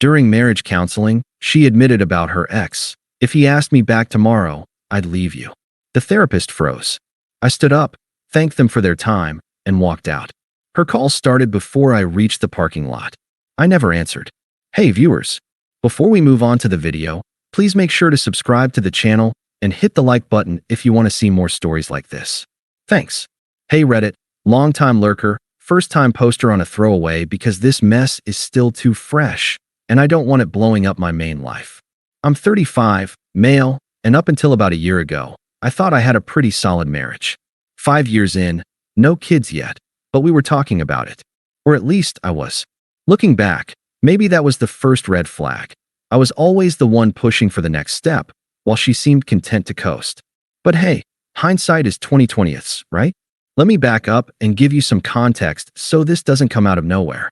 During marriage counseling, she admitted about her ex. If he asked me back tomorrow, I'd leave you. The therapist froze. I stood up, thanked them for their time, and walked out. Her call started before I reached the parking lot. I never answered. Hey viewers, before we move on to the video, please make sure to subscribe to the channel and hit the like button if you want to see more stories like this. Thanks. Hey Reddit, long-time lurker, first-time poster on a throwaway because this mess is still too fresh, and I don't want it blowing up my main life. I'm 35, male, and up until about a year ago, I thought I had a pretty solid marriage. 5 years in, no kids yet, but we were talking about it. Or at least I was. Looking back, maybe that was the first red flag. I was always the one pushing for the next step, while she seemed content to coast. But hey, hindsight is 20/20ths, right? Let me back up and give you some context so this doesn't come out of nowhere.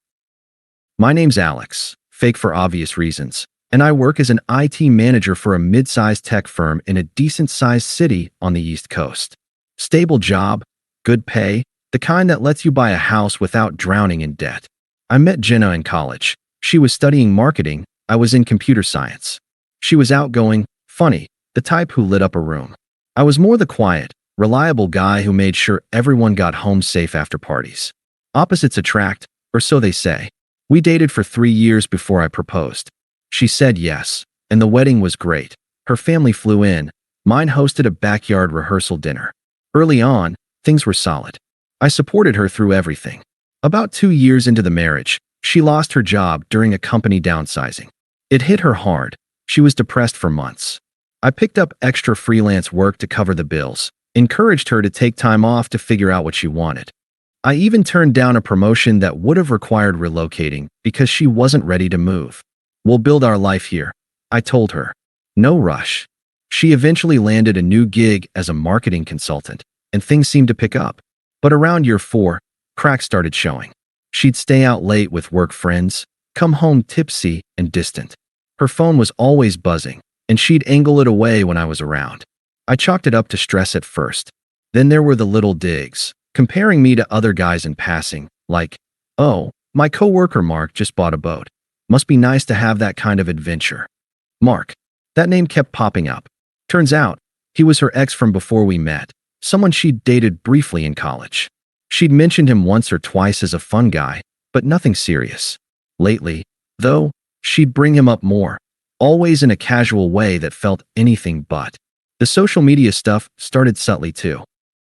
My name's Alex, fake for obvious reasons, and I work as an IT manager for a mid-sized tech firm in a decent-sized city on the East Coast. Stable job, good pay, the kind that lets you buy a house without drowning in debt. I met Jenna in college. She was studying marketing, I was in computer science. She was outgoing, funny, the type who lit up a room. I was more the quiet, reliable guy who made sure everyone got home safe after parties. Opposites attract, or so they say. We dated for 3 years before I proposed. She said yes, and the wedding was great. Her family flew in. Mine hosted a backyard rehearsal dinner. Early on, things were solid. I supported her through everything. About 2 years into the marriage, she lost her job during a company downsizing. It hit her hard. She was depressed for months. I picked up extra freelance work to cover the bills, encouraged her to take time off to figure out what she wanted. I even turned down a promotion that would have required relocating because she wasn't ready to move. We'll build our life here, I told her. No rush. She eventually landed a new gig as a marketing consultant, and things seemed to pick up. But around year 4, cracks started showing. She'd stay out late with work friends, come home tipsy and distant. Her phone was always buzzing, and she'd angle it away when I was around. I chalked it up to stress at first. Then there were the little digs, comparing me to other guys in passing, like, oh, my coworker Mark just bought a boat. Must be nice to have that kind of adventure. Mark. That name kept popping up. Turns out, he was her ex from before we met, someone she'd dated briefly in college. She'd mentioned him once or twice as a fun guy, but nothing serious. Lately, though, she'd bring him up more, always in a casual way that felt anything but. The social media stuff started subtly too.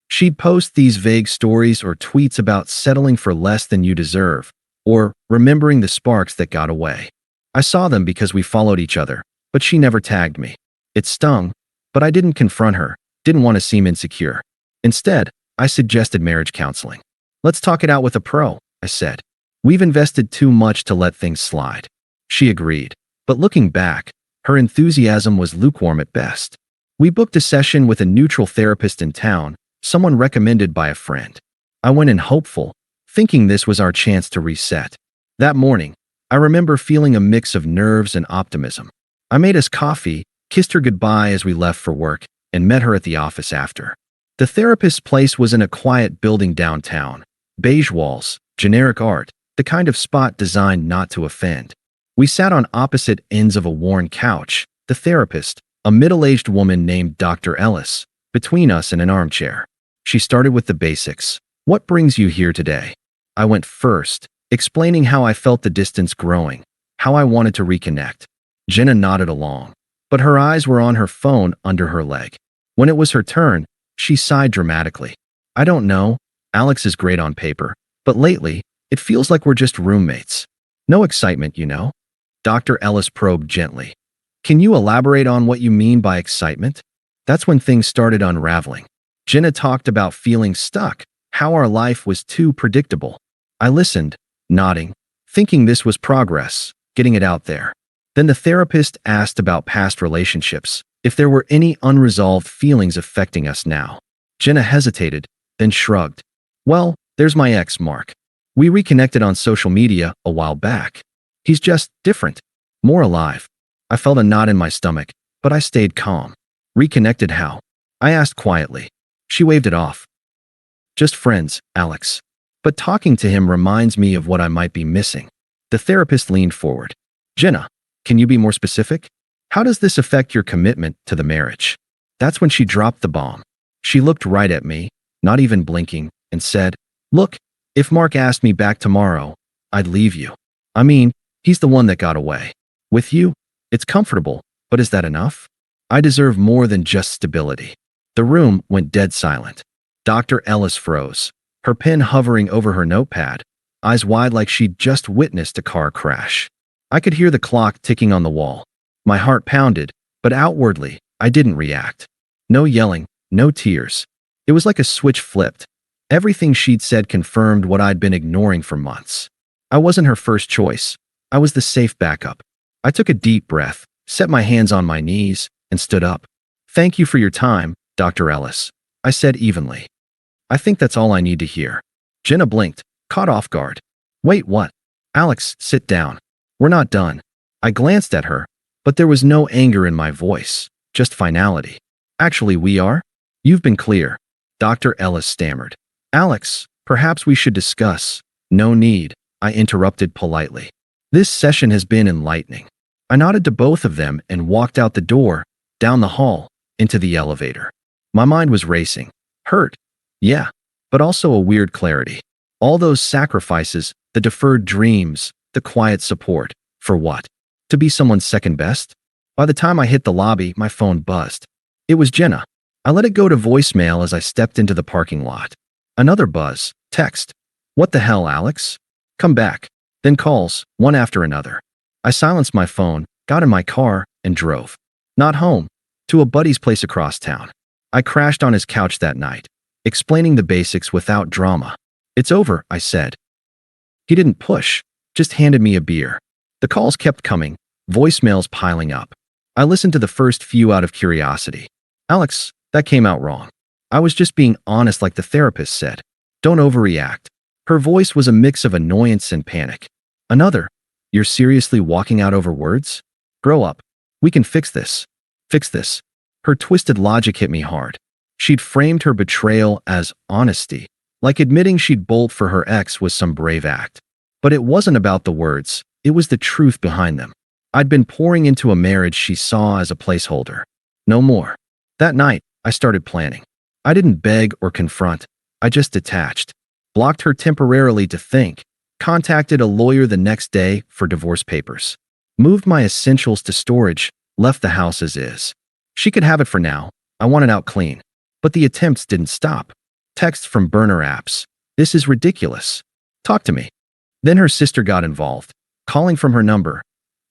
She'd post these vague stories or tweets about settling for less than you deserve, or remembering the sparks that got away. I saw them because we followed each other, but she never tagged me. It stung, but I didn't confront her, didn't want to seem insecure. Instead, I suggested marriage counseling. Let's talk it out with a pro, I said. We've invested too much to let things slide. She agreed, but looking back, her enthusiasm was lukewarm at best. We booked a session with a neutral therapist in town, someone recommended by a friend. I went in hopeful, thinking this was our chance to reset. That morning, I remember feeling a mix of nerves and optimism. I made us coffee, kissed her goodbye as we left for work, and met her at the office after. The therapist's place was in a quiet building downtown. Beige walls, generic art, the kind of spot designed not to offend. We sat on opposite ends of a worn couch, the therapist, a middle-aged woman named Dr. Ellis, between us in an armchair. She started with the basics. What brings you here today? I went first, explaining how I felt the distance growing, how I wanted to reconnect. Jenna nodded along, but her eyes were on her phone under her leg. When it was her turn, she sighed dramatically. I don't know, Alex is great on paper, but lately, it feels like we're just roommates. No excitement, you know? Dr. Ellis probed gently. Can you elaborate on what you mean by excitement? That's when things started unraveling. Jenna talked about feeling stuck, how our life was too predictable. I listened, nodding, thinking this was progress, getting it out there. Then the therapist asked about past relationships, if there were any unresolved feelings affecting us now. Jenna hesitated, then shrugged. Well, there's my ex, Mark. We reconnected on social media a while back. He's just different, more alive. I felt a knot in my stomach, but I stayed calm. Reconnected how? I asked quietly. She waved it off. Just friends, Alex. But talking to him reminds me of what I might be missing. The therapist leaned forward. Jenna, can you be more specific? How does this affect your commitment to the marriage? That's when she dropped the bomb. She looked right at me, not even blinking, and said, "Look, if Mark asked me back tomorrow, I'd leave you. I mean, he's the one that got away. With you, it's comfortable, but is that enough? I deserve more than just stability." The room went dead silent. Dr. Ellis froze, her pen hovering over her notepad, eyes wide like she'd just witnessed a car crash. I could hear the clock ticking on the wall. My heart pounded, but outwardly, I didn't react. No yelling, no tears. It was like a switch flipped. Everything she'd said confirmed what I'd been ignoring for months. I wasn't her first choice. I was the safe backup. I took a deep breath, set my hands on my knees, and stood up. "Thank you for your time, Dr. Ellis," I said evenly. "I think that's all I need to hear." Jenna blinked, caught off guard. "Wait, what?" "Alex, sit down. We're not done." I glanced at her, but there was no anger in my voice, just finality. "Actually, we are? You've been clear." Dr. Ellis stammered. "Alex, perhaps we should discuss." "No need," I interrupted politely. "This session has been enlightening." I nodded to both of them and walked out the door, down the hall, into the elevator. My mind was racing. Hurt, yeah, but also a weird clarity. All those sacrifices, the deferred dreams, the quiet support, for what? To be someone's second best? By the time I hit the lobby, my phone buzzed. It was Jenna. I let it go to voicemail as I stepped into the parking lot. Another buzz, text. "What the hell, Alex? Come back." Then calls, one after another. I silenced my phone, got in my car, and drove. Not home, to a buddy's place across town. I crashed on his couch that night, explaining the basics without drama. "It's over," I said. He didn't push, just handed me a beer. The calls kept coming, voicemails piling up. I listened to the first few out of curiosity. "Alex, that came out wrong. I was just being honest like the therapist said. Don't overreact." Her voice was a mix of annoyance and panic. Another, "You're seriously walking out over words? Grow up. We can fix this." Fix this. Her twisted logic hit me hard. She'd framed her betrayal as honesty, like admitting she'd bolt for her ex was some brave act. But it wasn't about the words, it was the truth behind them. I'd been pouring into a marriage she saw as a placeholder. No more. That night, I started planning. I didn't beg or confront, I just detached. Blocked her temporarily to think, contacted a lawyer the next day for divorce papers. Moved my essentials to storage, left the house as is. She could have it for now. I wanted out clean. But the attempts didn't stop. Texts from burner apps. "This is ridiculous. Talk to me." Then her sister got involved, calling from her number.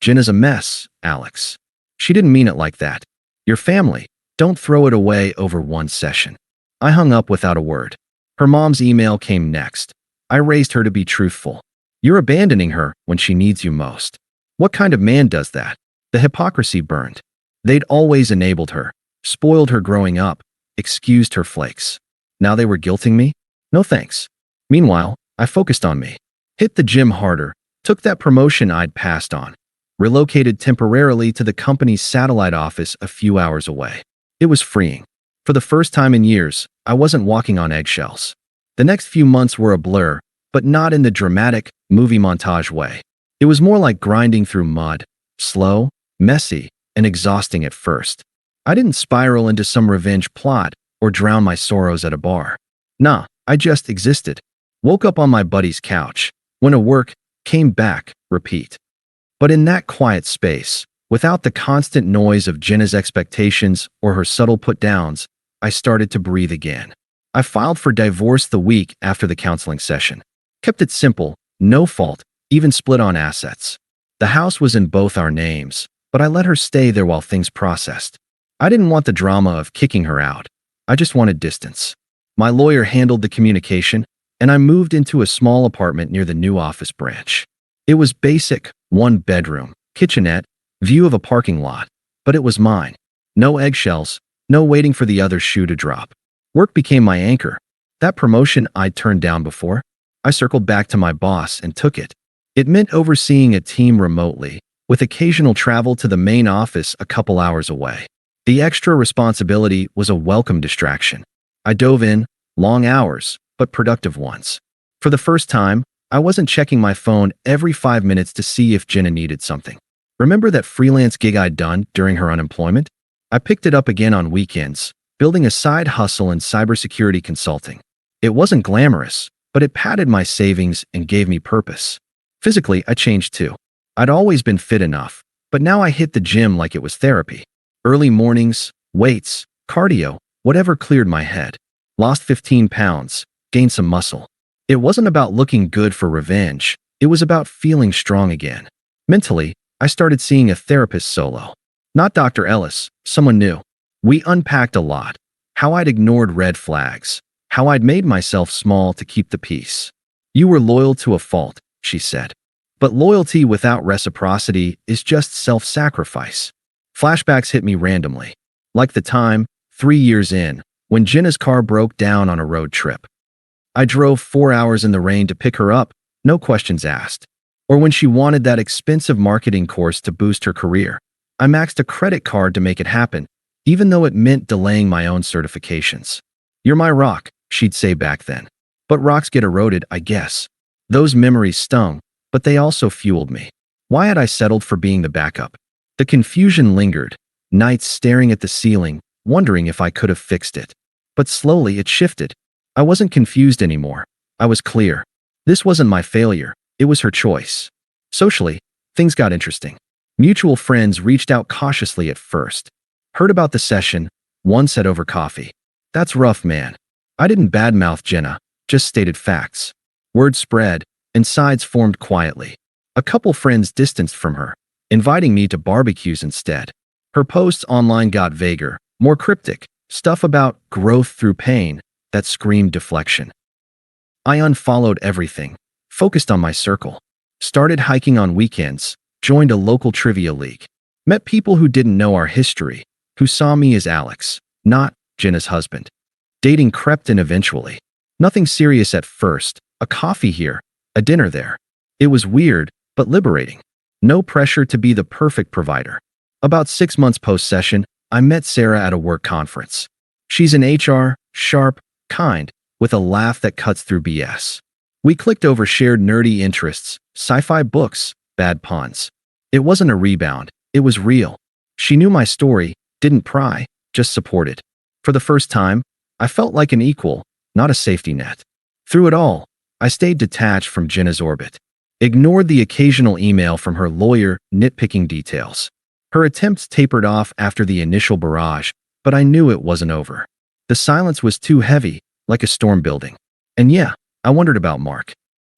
"Jenna's a mess, Alex." She didn't mean it like that. "Your family. Don't throw it away over one session." I hung up without a word. Her mom's email came next. I raised her to be truthful. "You're abandoning her when she needs you most." What kind of man does that? The hypocrisy burned. They'd always enabled her, spoiled her growing up, excused her flakes. Now they were guilting me? No thanks. Meanwhile, I focused on me. Hit the gym harder, took that promotion I'd passed on, relocated temporarily to the company's satellite office a few hours away. It was freeing. For the first time in years, I wasn't walking on eggshells. The next few months were a blur, but not in the dramatic, movie montage way. It was more like grinding through mud, slow, messy, and exhausting at first. I didn't spiral into some revenge plot or drown my sorrows at a bar. Nah, I just existed. Woke up on my buddy's couch, went to work, came back, repeat. But in that quiet space, without the constant noise of Jenna's expectations or her subtle put-downs, I started to breathe again. I filed for divorce the week after the counseling session. Kept it simple, no fault, even split on assets. The house was in both our names, but I let her stay there while things processed. I didn't want the drama of kicking her out. I just wanted distance. My lawyer handled the communication, and I moved into a small apartment near the new office branch. It was basic, one bedroom, kitchenette, view of a parking lot, but it was mine. No eggshells, no waiting for the other shoe to drop. Work became my anchor. That promotion I'd turned down before, I circled back to my boss and took it. It meant overseeing a team remotely, with occasional travel to the main office a couple hours away. The extra responsibility was a welcome distraction. I dove in, long hours, but productive ones. For the first time, I wasn't checking my phone every 5 minutes to see if Jenna needed something. Remember that freelance gig I'd done during her unemployment? I picked it up again on weekends, building a side hustle in cybersecurity consulting. It wasn't glamorous, but it padded my savings and gave me purpose. Physically, I changed too. I'd always been fit enough, but now I hit the gym like it was therapy. Early mornings, weights, cardio, whatever cleared my head. Lost 15 pounds, gained some muscle. It wasn't about looking good for revenge. It was about feeling strong again. Mentally, I started seeing a therapist solo. Not Dr. Ellis, someone new. We unpacked a lot. How I'd ignored red flags. How I'd made myself small to keep the peace. You were loyal to a fault, she said. But loyalty without reciprocity is just self-sacrifice. Flashbacks hit me randomly. Like the time, 3 years in, when Jenna's car broke down on a road trip. I drove 4 hours in the rain to pick her up, no questions asked. Or when she wanted that expensive marketing course to boost her career. I maxed a credit card to make it happen, even though it meant delaying my own certifications. You're my rock, she'd say back then. But rocks get eroded, I guess. Those memories stung, but they also fueled me. Why had I settled for being the backup? The confusion lingered, nights staring at the ceiling, wondering if I could have fixed it. But slowly it shifted. I wasn't confused anymore. I was clear. This wasn't my failure. It was her choice. Socially, things got interesting. Mutual friends reached out cautiously at first. Heard about the session, one said over coffee. That's rough, man. I didn't badmouth Jenna, just stated facts. Word spread, and sides formed quietly. A couple friends distanced from her, inviting me to barbecues instead. Her posts online got vaguer, more cryptic, stuff about growth through pain that screamed deflection. I unfollowed everything, focused on my circle. Started hiking on weekends, joined a local trivia league. Met people who didn't know our history, who saw me as Alex, not Jenna's husband. Dating crept in eventually. Nothing serious at first, a coffee here, a dinner there. It was weird, but liberating. No pressure to be the perfect provider. About 6 months post-session, I met Sarah at a work conference. She's an HR, sharp, kind, with a laugh that cuts through BS. We clicked over shared nerdy interests, sci-fi books, bad puns. It wasn't a rebound, it was real. She knew my story, didn't pry, just supported. For the first time, I felt like an equal, not a safety net. Through it all, I stayed detached from Jenna's orbit. Ignored the occasional email from her lawyer nitpicking details. Her attempts tapered off after the initial barrage, but I knew it wasn't over. The silence was too heavy, like a storm building. And yeah, I wondered about Mark.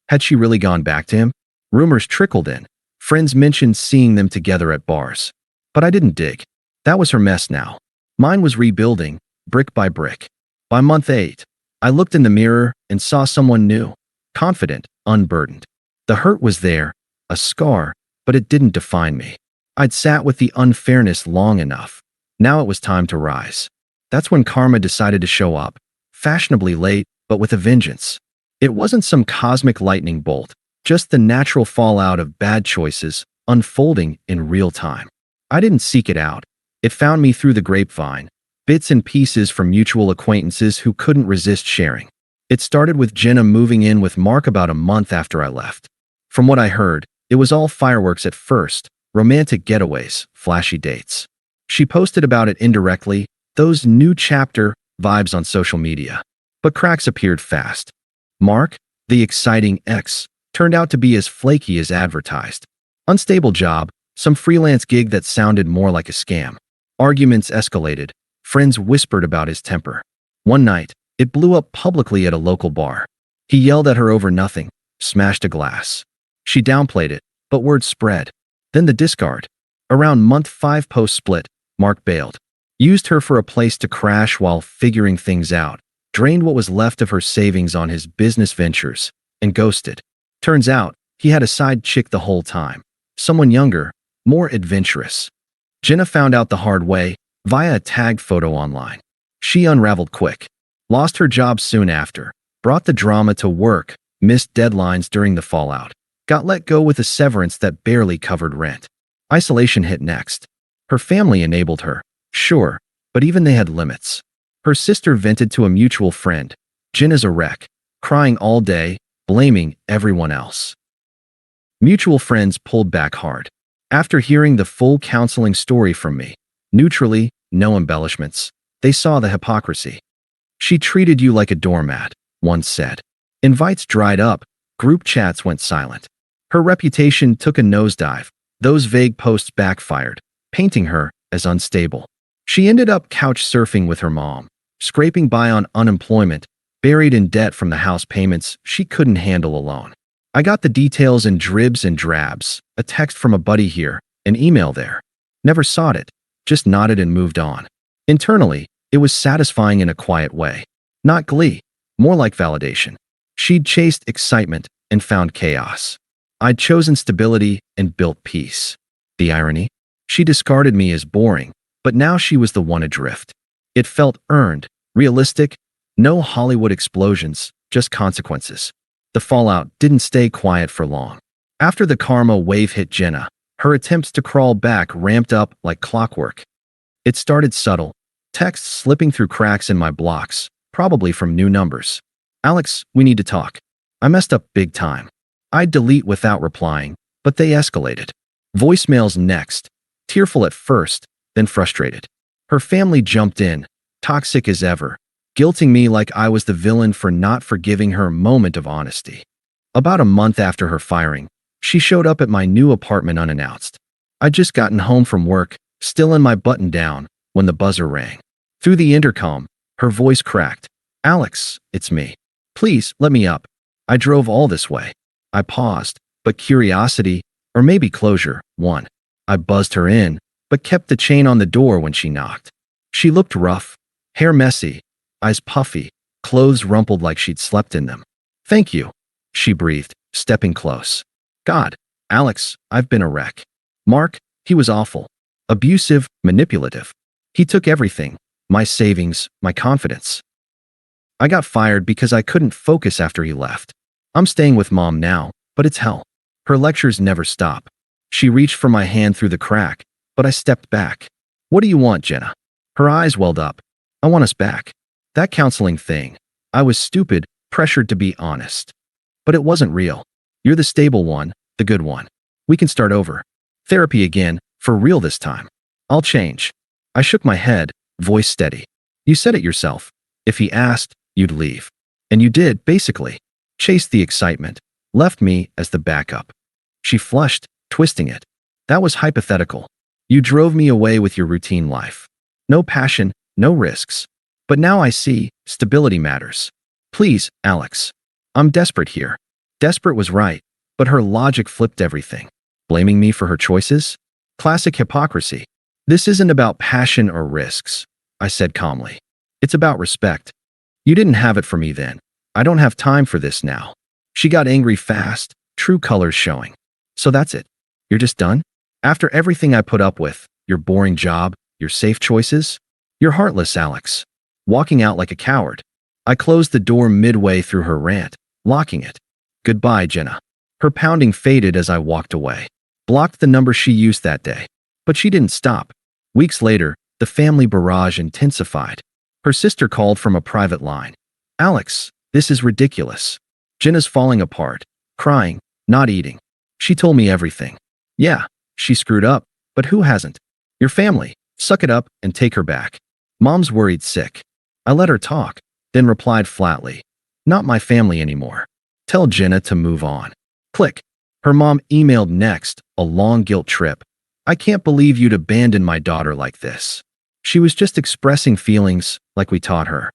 Had she really gone back to him? Rumors trickled in. Friends mentioned seeing them together at bars. But I didn't dig. That was her mess now. Mine was rebuilding, brick by brick. By month 8, I looked in the mirror and saw someone new, confident, unburdened. The hurt was there, a scar, but it didn't define me. I'd sat with the unfairness long enough. Now it was time to rise. That's when karma decided to show up, fashionably late, but with a vengeance. It wasn't some cosmic lightning bolt, just the natural fallout of bad choices unfolding in real time. I didn't seek it out. It found me through the grapevine, bits and pieces from mutual acquaintances who couldn't resist sharing. It started with Jenna moving in with Mark about a month after I left. From what I heard, it was all fireworks at first, romantic getaways, flashy dates. She posted about it indirectly, those new chapter vibes on social media. But cracks appeared fast. Mark, the exciting ex, turned out to be as flaky as advertised. Unstable job, some freelance gig that sounded more like a scam. Arguments escalated. Friends whispered about his temper. One night, it blew up publicly at a local bar. He yelled at her over nothing, smashed a glass. She downplayed it, but word spread. Then the discard. Around month 5 post-split, Mark bailed. Used her for a place to crash while figuring things out. Drained what was left of her savings on his business ventures, and ghosted. Turns out, he had a side chick the whole time. Someone younger, more adventurous. Jenna found out the hard way, via a tagged photo online. She unraveled quick. Lost her job soon after. Brought the drama to work. Missed deadlines during the fallout. Got let go with a severance that barely covered rent. Isolation hit next. Her family enabled her, sure, but even they had limits. Her sister vented to a mutual friend. Jenna's a wreck, crying all day, blaming everyone else. Mutual friends pulled back hard. After hearing the full counseling story from me, neutrally, no embellishments, they saw the hypocrisy. She treated you like a doormat, one said. Invites dried up, group chats went silent. Her reputation took a nosedive. Those vague posts backfired, painting her as unstable. She ended up couch surfing with her mom, scraping by on unemployment, buried in debt from the house payments she couldn't handle alone. I got the details in dribs and drabs, a text from a buddy here, an email there. Never sought it, just nodded and moved on. Internally, it was satisfying in a quiet way. Not glee, more like validation. She'd chased excitement and found chaos. I'd chosen stability and built peace. The irony? She discarded me as boring, but now she was the one adrift. It felt earned, realistic, no Hollywood explosions, just consequences. The fallout didn't stay quiet for long. After the karma wave hit Jenna, her attempts to crawl back ramped up like clockwork. It started subtle, texts slipping through cracks in my blocks, probably from new numbers. Alex, we need to talk. I messed up big time. I'd delete without replying, but they escalated. Voicemails next, tearful at first, then frustrated. Her family jumped in, toxic as ever, guilting me like I was the villain for not forgiving her moment of honesty. About a month after her firing, she showed up at my new apartment unannounced. I'd just gotten home from work, still in my button down, when the buzzer rang. Through the intercom, her voice cracked. Alex, it's me. Please, let me up. I drove all this way. I paused, but curiosity, or maybe closure, won. I buzzed her in, but kept the chain on the door when she knocked. She looked rough, hair messy, eyes puffy, clothes rumpled like she'd slept in them. Thank you, she breathed, stepping close. God, Alex, I've been a wreck. Mark, he was awful. Abusive, manipulative. He took everything, my savings, my confidence. I got fired because I couldn't focus after he left. I'm staying with Mom now, but it's hell. Her lectures never stop. She reached for my hand through the crack, but I stepped back. What do you want, Jenna? Her eyes welled up. I want us back. That counseling thing. I was stupid, pressured to be honest. But it wasn't real. You're the stable one, the good one. We can start over. Therapy again, for real this time. I'll change. I shook my head, voice steady. You said it yourself. If he asked, you'd leave. And you did, basically. Chased the excitement. Left me as the backup. She flushed, twisting it. That was hypothetical. You drove me away with your routine life. No passion, no risks. But now I see, stability matters. Please, Alex. I'm desperate here. Desperate was right, but her logic flipped everything. Blaming me for her choices? Classic hypocrisy. This isn't about passion or risks, I said calmly. It's about respect. You didn't have it for me then. I don't have time for this now. She got angry fast, true colors showing. So that's it. You're just done? After everything I put up with, your boring job, your safe choices? You're heartless, Alex. Walking out like a coward. I closed the door midway through her rant, locking it. Goodbye, Jenna. Her pounding faded as I walked away. Blocked the number she used that day. But she didn't stop. Weeks later, the family barrage intensified. Her sister called from a private line. Alex, this is ridiculous. Jenna's falling apart, crying, not eating. She told me everything. Yeah, she screwed up, but who hasn't? Your family. Suck it up and take her back. Mom's worried sick. I let her talk, then replied flatly. Not my family anymore. Tell Jenna to move on. Click. Her mom emailed next, a long guilt trip. I can't believe you'd abandon my daughter like this. She was just expressing feelings like we taught her.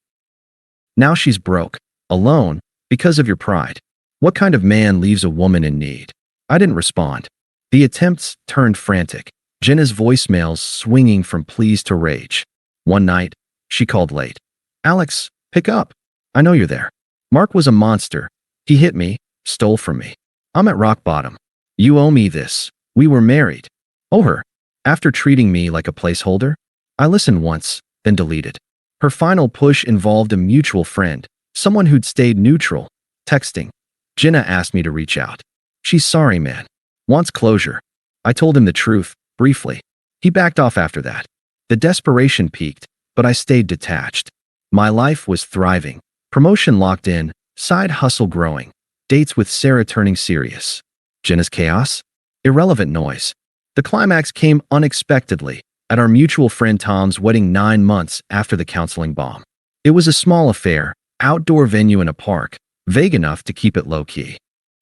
Now she's broke, alone, because of your pride. What kind of man leaves a woman in need? I didn't respond. The attempts turned frantic. Jenna's voicemails swinging from pleas to rage. One night, she called late. Alex, pick up. I know you're there. Mark was a monster. He hit me, stole from me. I'm at rock bottom. You owe me this. We were married. Owe her. After treating me like a placeholder? I listened once, then deleted. Her final push involved a mutual friend, someone who'd stayed neutral, texting. Jenna asked me to reach out. She's sorry, man. Wants closure. I told him the truth, briefly. He backed off after that. The desperation peaked, but I stayed detached. My life was thriving. Promotion locked in, side hustle growing, dates with Sarah turning serious. Jenna's chaos? Irrelevant noise. The climax came unexpectedly at our mutual friend Tom's wedding 9 months after the counseling bomb. It was a small affair, outdoor venue in a park, vague enough to keep it low-key.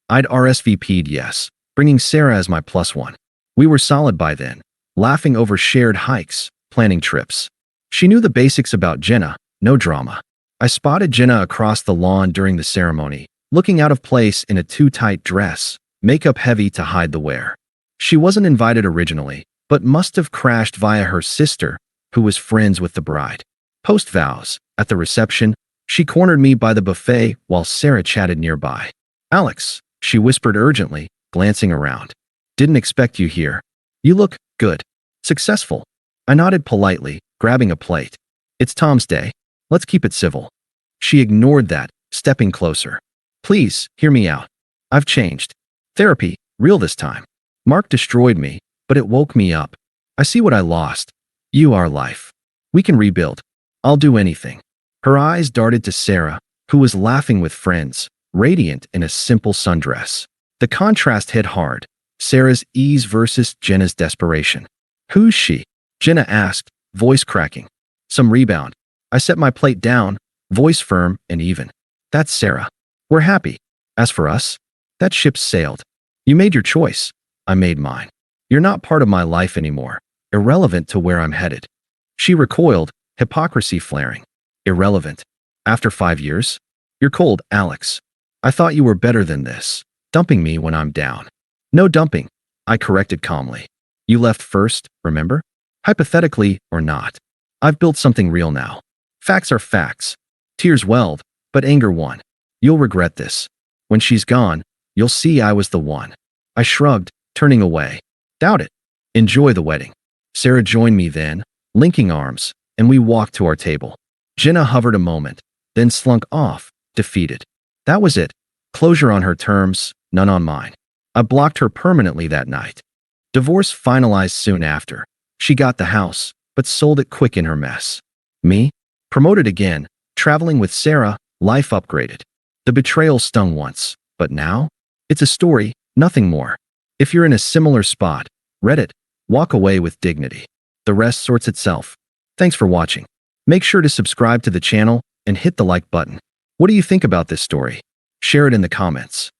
I'd RSVP'd yes, bringing Sarah as my plus one. We were solid by then, laughing over shared hikes, planning trips. She knew the basics about Jenna, no drama. I spotted Jenna across the lawn during the ceremony, looking out of place in a too-tight dress, makeup heavy to hide the wear. She wasn't invited originally, but must have crashed via her sister, who was friends with the bride. Post-vows, at the reception, she cornered me by the buffet while Sarah chatted nearby. "Alex," she whispered urgently, glancing around. "Didn't expect you here. You look good. Successful." I nodded politely, grabbing a plate. "It's Tom's day. Let's keep it civil." She ignored that, stepping closer. "Please, hear me out. I've changed. Therapy, real this time. Mark destroyed me, but it woke me up. I see what I lost. You are life. We can rebuild. I'll do anything." Her eyes darted to Sarah, who was laughing with friends, radiant in a simple sundress. The contrast hit hard. Sarah's ease versus Jenna's desperation. "Who's she?" Jenna asked, voice cracking. "Some rebound." I set my plate down, voice firm and even. "That's Sarah. We're happy. As for us, that ship's sailed. You made your choice. I made mine. You're not part of my life anymore. Irrelevant to where I'm headed." She recoiled, hypocrisy flaring. "Irrelevant? After 5 years? You're cold, Alex. I thought you were better than this, dumping me when I'm down." "No dumping," I corrected calmly. "You left first, remember? Hypothetically or not. I've built something real now. Facts are facts." Tears welled, but anger won. "You'll regret this. When she's gone, you'll see I was the one." I shrugged, turning away. "Doubt it. Enjoy the wedding." Sarah joined me then, linking arms, and we walked to our table. Jenna hovered a moment, then slunk off, defeated. That was it. Closure on her terms, none on mine. I blocked her permanently that night. Divorce finalized soon after. She got the house, but sold it quick in her mess. Me? Promoted again, traveling with Sarah, life upgraded. The betrayal stung once, but now? It's a story, nothing more. If you're in a similar spot, read it, walk away with dignity. The rest sorts itself. Thanks for watching. Make sure to subscribe to the channel and hit the like button. What do you think about this story? Share it in the comments.